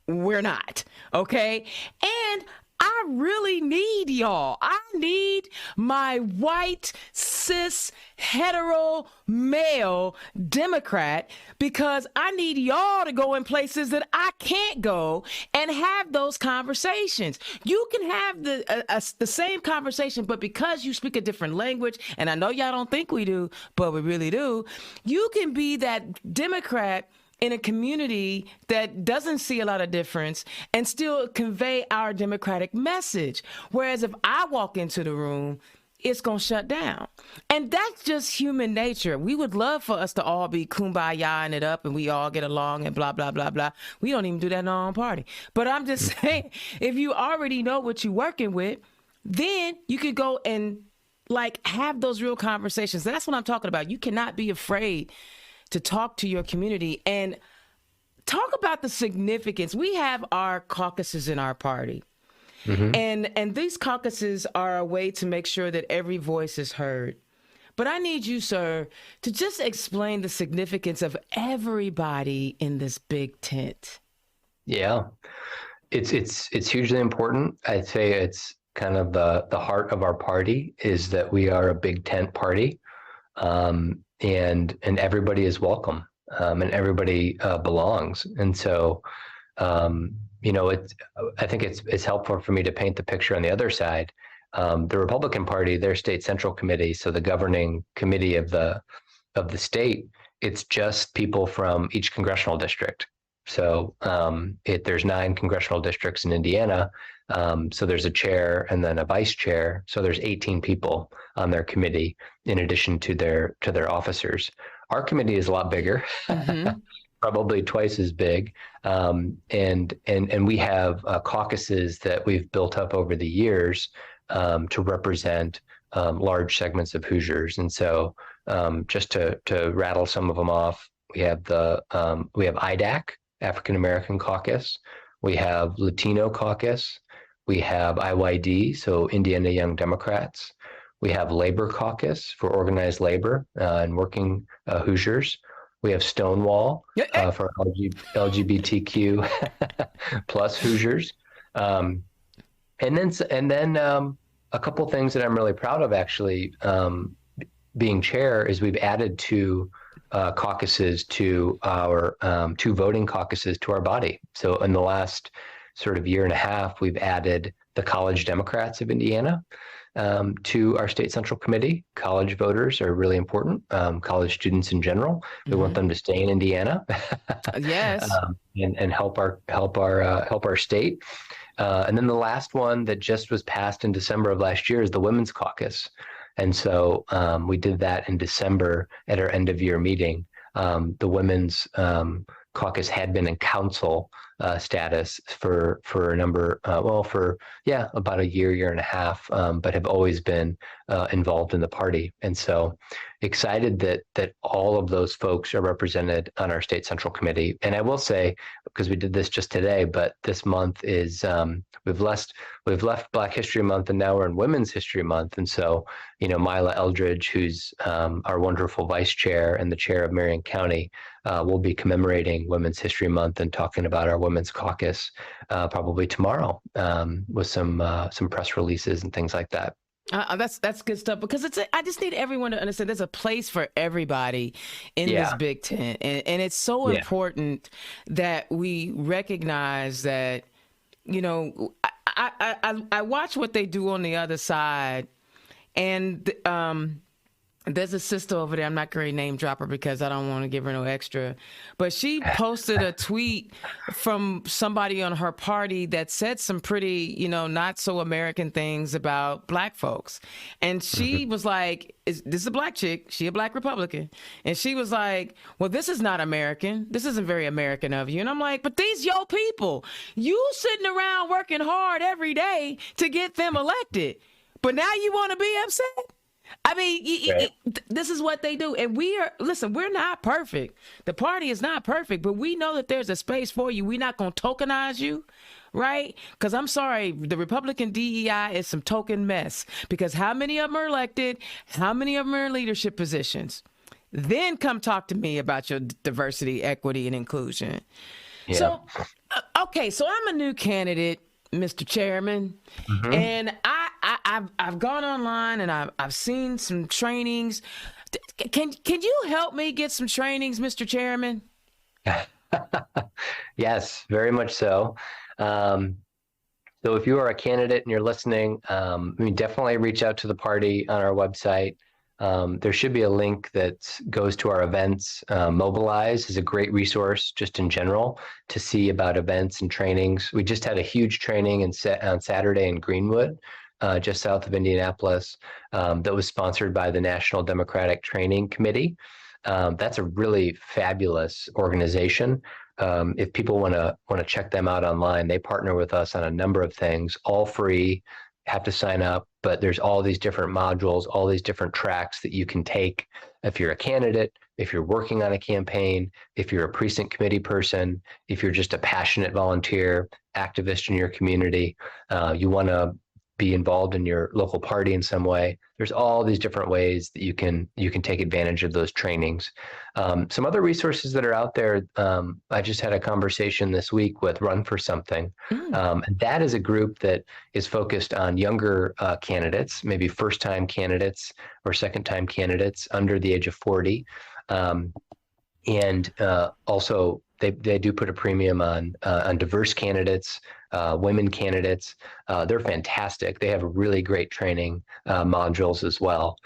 We're not, okay? And I really need y'all. I need my white, cis, hetero, male Democrat, because I need y'all to go in places that I can't go and have those conversations. You can have the same conversation, but because you speak a different language, and I know y'all don't think we do, but we really do, you can be that Democrat in a community that doesn't see a lot of difference and still convey our democratic message. Whereas if I walk into the room, it's going to shut down. And that's just human nature. We would love for us to all be kumbaya-ing it up and we all get along and blah, blah, blah, blah. We don't even do that in our own party. But I'm just saying, if you already know what you're working with, then you could go and like have those real conversations. That's what I'm talking about. You cannot be afraid to talk to your community and talk about the significance. We have our caucuses in our party. And these caucuses are a way to make sure that every voice is heard. But I need you, sir, to just explain the significance of everybody in this big tent. Yeah, it's hugely important. I'd say it's kind of the heart of our party is that we are a big tent party. And everybody is welcome, and everybody belongs. And so, I think it's helpful for me to paint the picture on the other side. The Republican Party, their state central committee, so the governing committee of the state, it's just people from each congressional district. So there's 9 congressional districts in Indiana. So there's a chair and then a vice chair. So there's 18 people on their committee in addition to their officers. Our committee is a lot bigger, probably twice as big. And we have caucuses that we've built up over the years to represent large segments of Hoosiers. And so just to rattle some of them off, we have IDAC, African American Caucus. We have Latino Caucus. We have IYD, so Indiana Young Democrats. We have Labor Caucus for organized labor and working Hoosiers. We have Stonewall for LGBTQ plus Hoosiers. And then a couple things that I'm really proud of, actually, being chair, is we've added 2 caucuses to our 2 voting caucuses to our body. So in the last sort of year and a half, we've added the College Democrats of Indiana to our state central committee. College voters are really important. College students in general, we want them to stay in Indiana. Yes. And help our state. And then the last one that just was passed in December of last year is the Women's Caucus. And so we did that in December at our end of year meeting. The Women's Caucus had been in council status for a number, about a year and a half, but have always been involved in the party. And so excited that all of those folks are represented on our state central committee. And I will say, because we did this just today, but this month is we've left Black History Month and now we're in Women's History Month. And so, Mila Eldridge, who's our wonderful vice chair and the chair of Marion County, will be commemorating Women's History Month and talking about our Women's Caucus probably tomorrow with some press releases and things like that. That's good stuff, because I just need everyone to understand there's a place for everybody in this big tent, and it's so important that we recognize that. I watch what they do on the other side, and there's a sister over there. I'm not going to name drop her because I don't want to give her no extra. But she posted a tweet from somebody on her party that said some pretty, not so American things about Black folks. And she was like, this is a Black chick. She a Black Republican. And she was like, well, this is not American. This isn't very American of you. And I'm like, but these your people. You sitting around working hard every day to get them elected. But now you want to be upset? I mean, this is what they do. And we're not perfect. The party is not perfect, but we know that there's a space for you. We're not going to tokenize you, right? Because I'm sorry, the Republican DEI is some token mess. Because how many of them are elected? How many of them are in leadership positions? Then come talk to me about your diversity, equity, and inclusion. Yeah. So, okay, so I'm a new candidate. Mr. Chairman. Mhm. And I've gone online and I've seen some trainings. Can you help me get some trainings, Mr. Chairman? Yes, very much so. Um, so if you are a candidate and you're listening, I mean, definitely reach out to the party on our website. There should be a link that goes to our events. Mobilize is a great resource just in general to see about events and trainings. We just had a huge training on Saturday in Greenwood, just south of Indianapolis, that was sponsored by the National Democratic Training Committee. That's a really fabulous organization. If people want to check them out online, they partner with us on a number of things, all free. Have to sign up, but there's all these different modules, all these different tracks that you can take if you're a candidate, if you're working on a campaign, if you're a precinct committee person, if you're just a passionate volunteer, activist in your community, you want to be involved in your local party in some way. There's all these different ways that you can take advantage of those trainings. Some other resources that are out there. I just had a conversation this week with Run for Something, Mm. and that is a group that is focused on younger candidates, maybe first-time candidates or second-time candidates under the age of 40. And also they do put a premium on diverse candidates, women candidates. They're fantastic. They have really great training modules as well.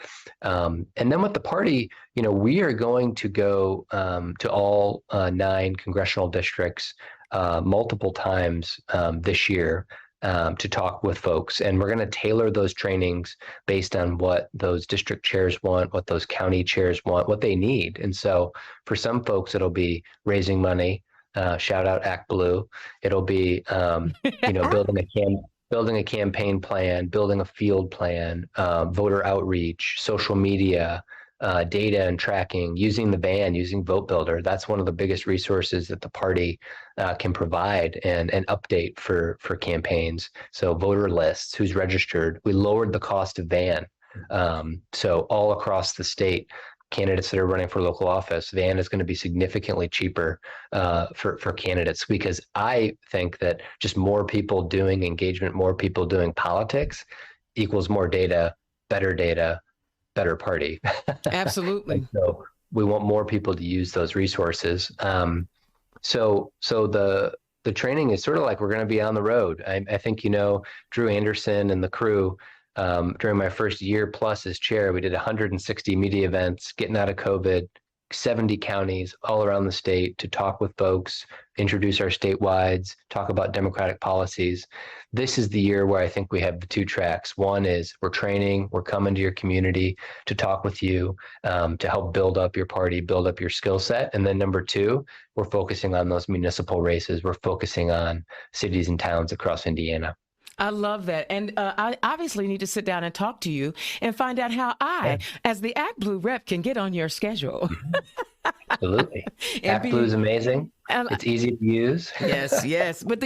And then with the party, we are going to go to all 9 congressional districts multiple times this year to talk with folks. And we're going to tailor those trainings based on what those district chairs want, what those county chairs want, what they need. And so for some folks, it'll be raising money. Shout out Act Blue. It'll be, building a campaign plan, building a field plan, voter outreach, social media, data and tracking, using the van, using Vote Builder. That's one of the biggest resources that the party can provide and update for campaigns. So voter lists, who's registered. We lowered the cost of van. So all across the state, candidates that are running for local office, van is going to be significantly cheaper for candidates, because I think that just more people doing engagement, more people doing politics equals more data, better party. Absolutely. And so we want more people to use those resources. So the training is sort of like we're going to be on the road. I think Drew Anderson and the crew. During my first year plus as chair, we did 160 media events, getting out of COVID, 70 counties all around the state to talk with folks, introduce our statewide, talk about Democratic policies. This is the year where I think we have the 2 tracks. One is we're training, we're coming to your community to talk with you, to help build up your party, build up your skill set. And then number 2, we're focusing on those municipal races. We're focusing on cities and towns across Indiana. I love that. And I obviously need to sit down and talk to you and find out how I, as the Act Blue rep, can get on your schedule. Absolutely. And Act Blue is amazing. It's easy to use. Yes. But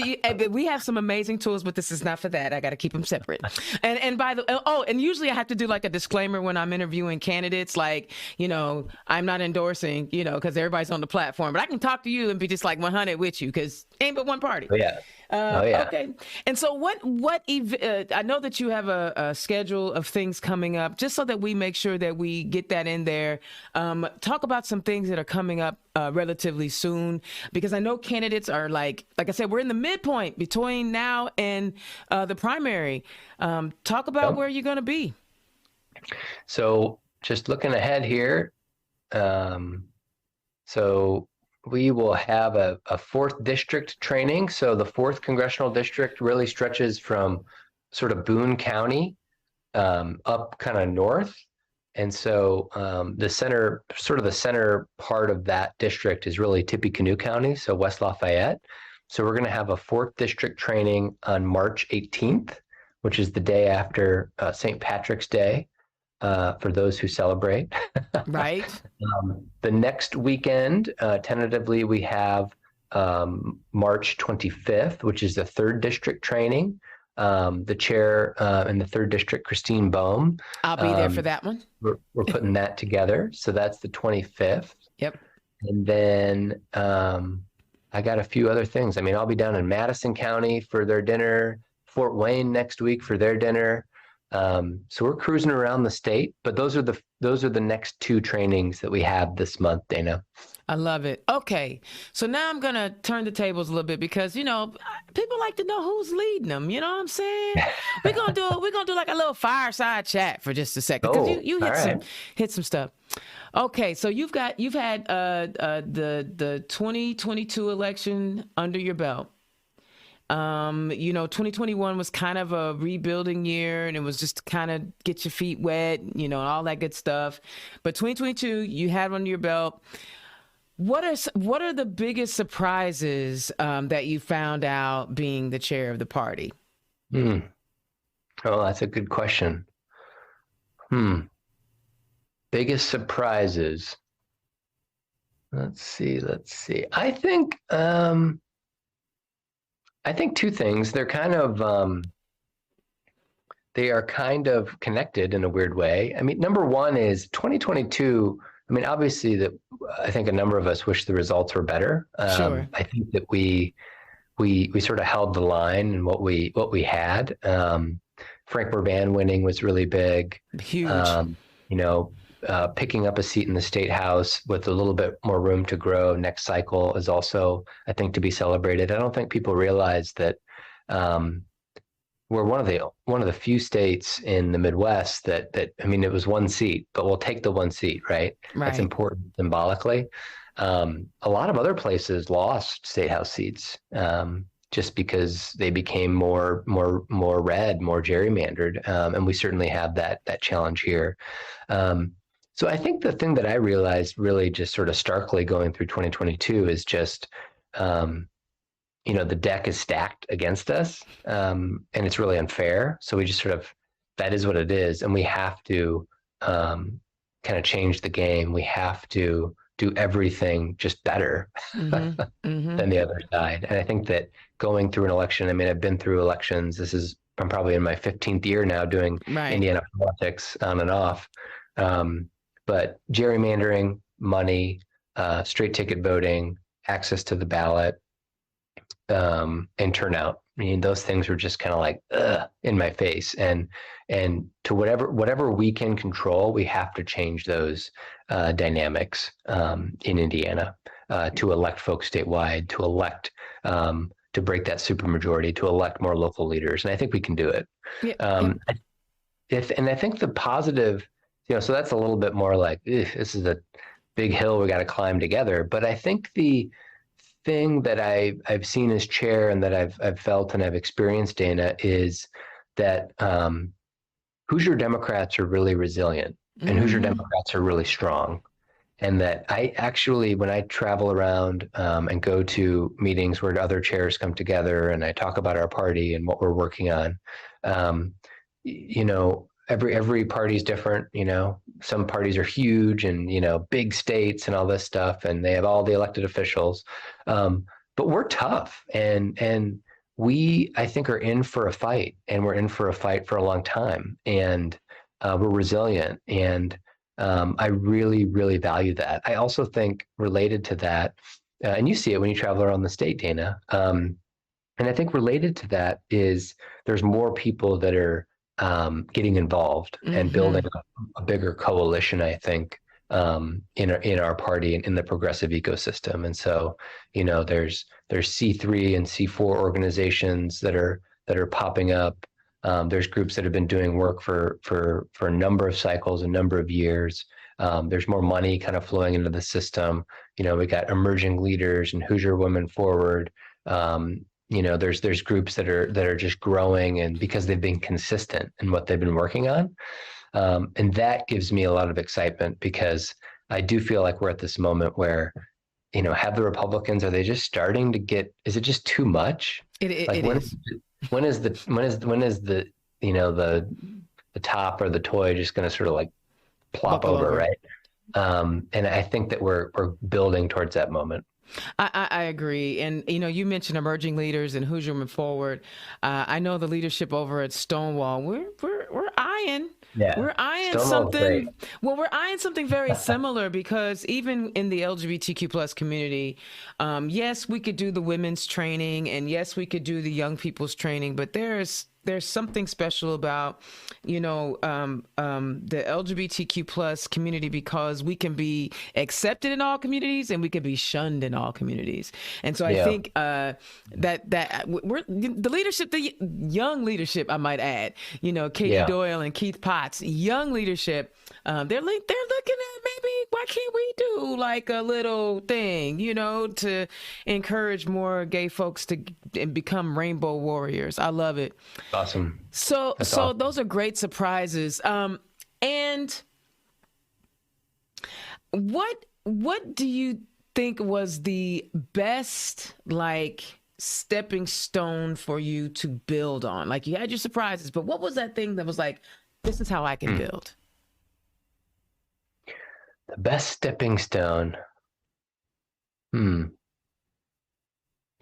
we have some amazing tools, but this is not for that. I got to keep them separate. And by the and usually I have to do like a disclaimer when I'm interviewing candidates, like, I'm not endorsing, because everybody's on the platform, but I can talk to you and be just like 100 with you, because ain't but one party. Oh, yeah. Okay. And so I know that you have a schedule of things coming up, just so that we make sure that we get that in there. Talk about some things that are coming up relatively soon, because I know candidates are like I said, we're in the midpoint between now and the primary. Talk about where you're going to be. So just looking ahead here. So we will have a 4th district training. So the 4th congressional district really stretches from sort of Boone County up kind of north. And so the center part of that district is really Tippecanoe County, so West Lafayette. So we're going to have a 4th district training on March 18th, which is the day after St. Patrick's Day, for those who celebrate. Right. The next weekend, tentatively, we have March 25th, which is the 3rd district training. The chair in the 3rd district, Christine Bohm. I'll be there for that one. We're putting that together. So that's the 25th. Yep. And then I got a few other things. I mean, I'll be down in Madison County for their dinner. Fort Wayne next week for their dinner. So we're cruising around the state, but those are the next two trainings that we have this month, Dana. I love it. Okay. So now I'm going to turn the tables a little bit because, you know, people like to know who's leading them. You know what I'm saying? We're going to do like a little fireside chat for just a second. Because you hit some stuff. Okay. So you've had the 2022 election under your belt. 2021 was kind of a rebuilding year, and it was just kind of get your feet wet, and all that good stuff. But 2022, you had under your belt. What are the biggest surprises that you found out being the chair of the party? Oh, that's a good question. Biggest surprises. Let's see. I think two things. They are kind of connected in a weird way. I mean, number one is 2022. I mean, obviously I think a number of us wish the results were better. Sure. I think that we sort of held the line in what we had. Frank Morvan winning was really big. Huge. Picking up a seat in the state house with a little bit more room to grow next cycle is also, I think, to be celebrated. I don't think people realize that we're one of the few states in the Midwest that I mean, it was one seat, but we'll take the one seat, right? That's important symbolically. A lot of other places lost state house seats just because they became more red, more gerrymandered, and we certainly have that challenge here. So I think the thing that I realized really just sort of starkly going through 2022 is just, the deck is stacked against us, and it's really unfair. So we just that is what it is. And we have to kind of change the game. We have to do everything just better than the other side. And I think that going through an election, I mean, I've been through elections. I'm probably in my 15th year now doing Indiana politics on and off. But gerrymandering, money, straight ticket voting, access to the ballot, and turnout. I mean, those things were just kind of like in my face. And to whatever we can control, we have to change those dynamics in Indiana to elect folks statewide, to elect to break that supermajority, to elect more local leaders. And I think we can do it. And I think the positive. So that's a little bit more like, this is a big hill we got to climb together. But I think the thing that I've seen as chair and that I've felt and I've experienced, Dana, is that Hoosier Democrats are really resilient and Hoosier Democrats are really strong. And that I actually, when I travel around and go to meetings where other chairs come together and I talk about our party and what we're working on, every party is different. Some parties are huge and big states and all this stuff, and they have all the elected officials. But we're tough, and we, I think, are in for a fight, and we're in for a fight for a long time, and we're resilient, and I really, really value that. I also think related to that, and you see it when you travel around the state, Dana. And I think related to that is there's more people that are getting involved and building a bigger coalition, I think, in our party and in the progressive ecosystem. And so, there's C3 and C4 organizations that are popping up. There's groups that have been doing work for a number of cycles, a number of years. There's more money kind of flowing into the system. We got emerging leaders and Hoosier Women Forward. There's groups that are just growing, and because they've been consistent in what they've been working on. And that gives me a lot of excitement, because I do feel like we're at this moment where, have the Republicans, are they just starting to is it just too much? It is. When is the top or the toy just going to sort of like plop over, right? And I think that we're building towards that moment. I agree. And, you mentioned emerging leaders and who's moving forward. I know the leadership over at Stonewall, we're eyeing. Yeah. We're eyeing Stonewall's great. something. Well, we're eyeing something very similar because even in the LGBTQ plus community, yes, we could do the women's training, and yes, we could do the young people's training, but there's something special about, the LGBTQ plus community because we can be accepted in all communities and we can be shunned in all communities. And so I Yeah. think that we're the leadership, the young leadership, I might add, Katie Yeah. Doyle and Keith Potts, young leadership, they're looking at maybe why can't we do like a little thing, to encourage more gay folks to become rainbow warriors. I love it. Awesome. So That's awesome. those are great surprises. And what do you think was the best like stepping stone for you to build on? Like you had your surprises, but what was that thing that was like, this is how I can build? The best stepping stone.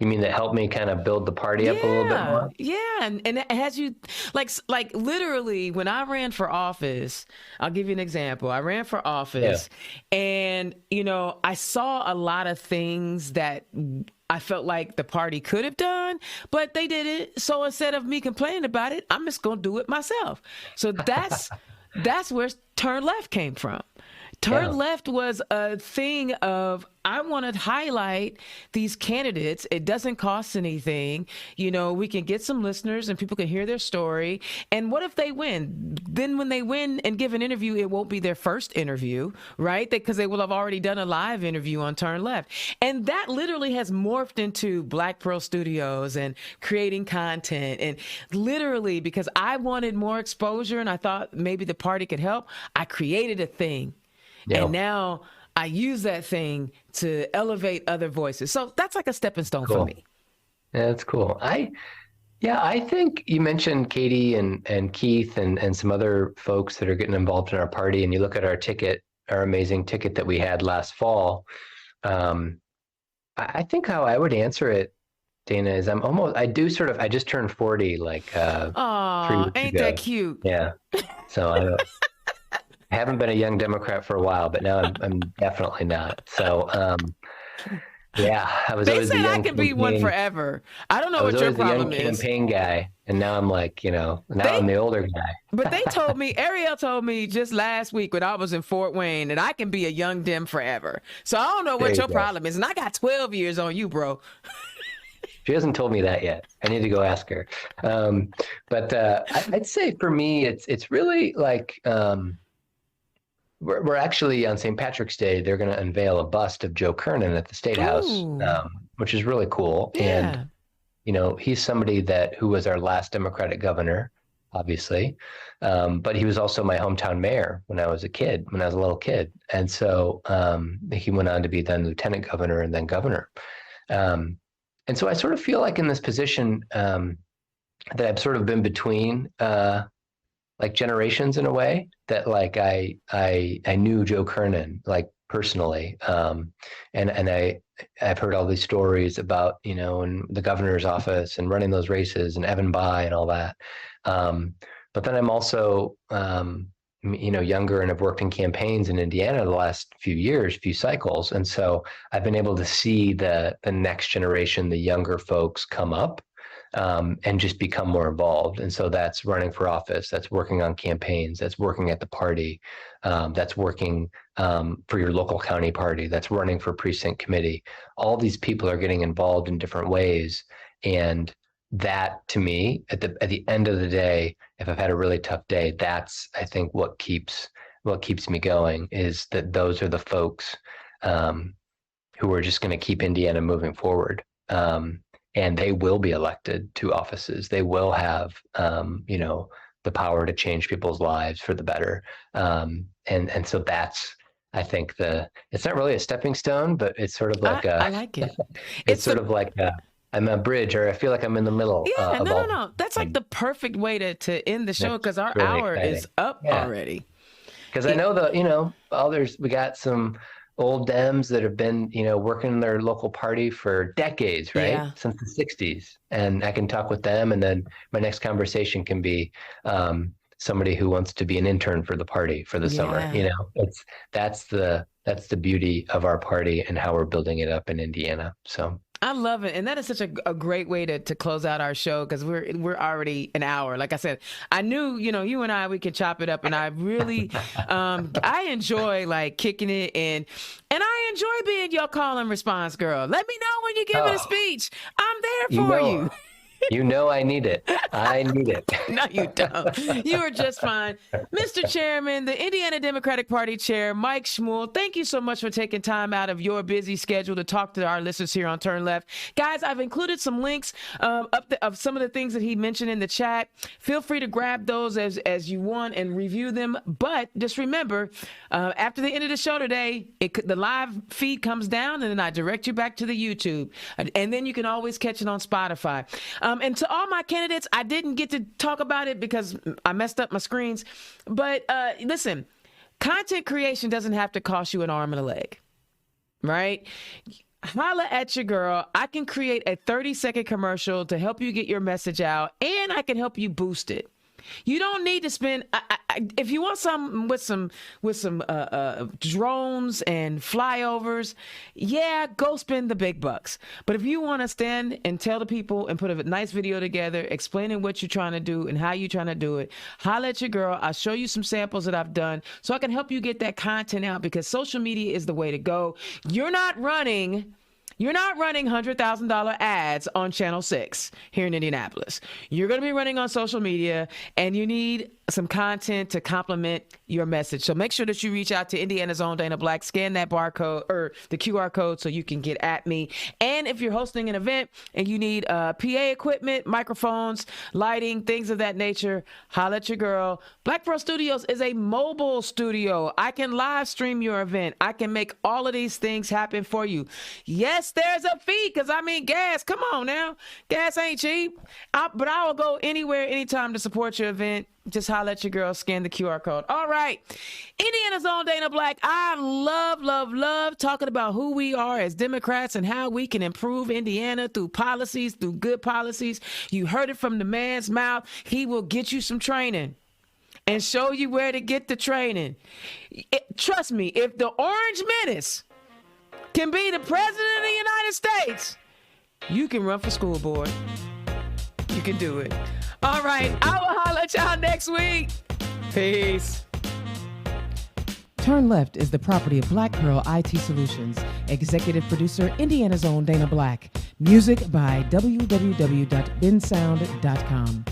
You mean that helped me kind of build the party up a little bit more? Yeah. And it has you like literally when I ran for office, I'll give you an example. I ran for office and, I saw a lot of things that I felt like the party could have done, but they did it. So instead of me complaining about it, I'm just going to do it myself. So that's where Turn Left came from. Turn Left was a thing of, I want to highlight these candidates. It doesn't cost anything. We can get some listeners and people can hear their story. And what if they win? Then when they win and give an interview, it won't be their first interview, right? Because they will have already done a live interview on Turn Left. And that literally has morphed into Black Pearl Studios and creating content. And literally, because I wanted more exposure and I thought maybe the party could help, I created a thing. Yeah. And now I use that thing to elevate other voices. So that's like a stepping stone for me. Yeah, that's cool. I think you mentioned Katie and Keith and some other folks that are getting involved in our party. And you look at our ticket, our amazing ticket that we had last fall. I think how I would answer it, Dana, is I just turned 40 like 3 weeks ain't ago. that cute? Yeah. So I haven't been a young Democrat for a while, but now I'm definitely not. So, I was They always the said young I can be one forever. I don't know what your problem the young is. campaign guy, and now I'm like, I'm the older guy. But Ariel told me just last week when I was in Fort Wayne that I can be a young Dem forever. So I don't know what your problem is, and I got 12 years on you, bro. She hasn't told me that yet. I need to go ask her. But I'd say for me, it's really like. We're actually on St. Patrick's Day. They're going to unveil a bust of Joe Kernan at the State House, which is really cool. Yeah. And he's somebody who was our last Democratic governor, obviously, but he was also my hometown mayor when I was a little kid, and so he went on to be then lieutenant governor and then governor. And so I sort of feel like in this position that I've sort of been between. Like generations in a way that like I knew Joe Kernan like personally, and I've heard all these stories about in the governor's office and running those races and Evan Bayh and all that, but then I'm also younger and have worked in campaigns in Indiana the last few cycles, and so I've been able to see the next generation, the younger folks come up. And just become more involved. And so that's running for office, that's working on campaigns, that's working at the party, that's working for your local county party, that's running for precinct committee. All these people are getting involved in different ways. And that to me, at the end of the day, if I've had a really tough day, that's I think what keeps me going, is that those are the folks who are just going to keep Indiana moving forward. And they will be elected to offices. They will have, the power to change people's lives for the better. And so that's, I think it's not really a stepping stone, but it's sort of like I like it. It's sort of like I'm a bridge, or I feel like I'm in the middle. Yeah, no. That's like the perfect way to end the show, because our really hour exciting. is up already. Because I know we got some old Dems that have been, working in their local party for decades, right? Yeah. Since the 60s. And I can talk with them. And then my next conversation can be somebody who wants to be an intern for the party for the summer. Yeah. That's the beauty of our party and how we're building it up in Indiana. So I love it. And that is such a great way to close out our show, because we're already an hour. Like I said, I knew, you and I, we could chop it up, and I really, I enjoy like kicking it and I enjoy being your call and response girl. Let me know when you give it a speech. I'm there for you. I need it. I need it. No, you don't. You are just fine. Mr. Chairman, the Indiana Democratic Party Chair, Mike Schmuhl, thank you so much for taking time out of your busy schedule to talk to our listeners here on Turn Left. Guys, I've included some links of some of the things that he mentioned in the chat. Feel free to grab those as you want and review them. But just remember, after the end of the show today, the live feed comes down, and then I direct you back to the YouTube. And then you can always catch it on Spotify. And to all my candidates, I didn't get to talk about it because I messed up my screens. But listen, content creation doesn't have to cost you an arm and a leg, right? Holla at your girl. I can create a 30-second commercial to help you get your message out, and I can help you boost it. You don't need to spend. If you want something with some drones and flyovers, yeah, go spend the big bucks. But if you want to stand and tell the people and put a nice video together explaining what you're trying to do and how you're trying to do it, holla at your girl. I'll show you some samples that I've done so I can help you get that content out, because social media is the way to go. You're not running $100,000 ads on Channel 6 here in Indianapolis. You're going to be running on social media, and you need some content to complement your message. So make sure that you reach out to Indiana's own Dana Black, scan that barcode or the QR code so you can get at me. And if you're hosting an event and you need PA equipment, microphones, lighting, things of that nature, holla at your girl. Black Pearl Studios is a mobile studio. I can live stream your event. I can make all of these things happen for you. Yes, there's a fee, because gas, come on now. Gas ain't cheap. But I will go anywhere, anytime to support your event. Just holla at your girl, scan the QR code. All right. Indiana's own Dana Black. I love talking about who we are as Democrats and how we can improve Indiana through policies, through good policies. You heard it from the man's mouth. He will get you some training and show you where to get the training. Trust me, if the Orange Menace can be the president of the United States, you can run for school board. You can do it. All right. I will holler at y'all next week. Peace. Turn Left is the property of Black Pearl IT Solutions. Executive producer, Indiana's own Dana Black. Music by www.bensound.com.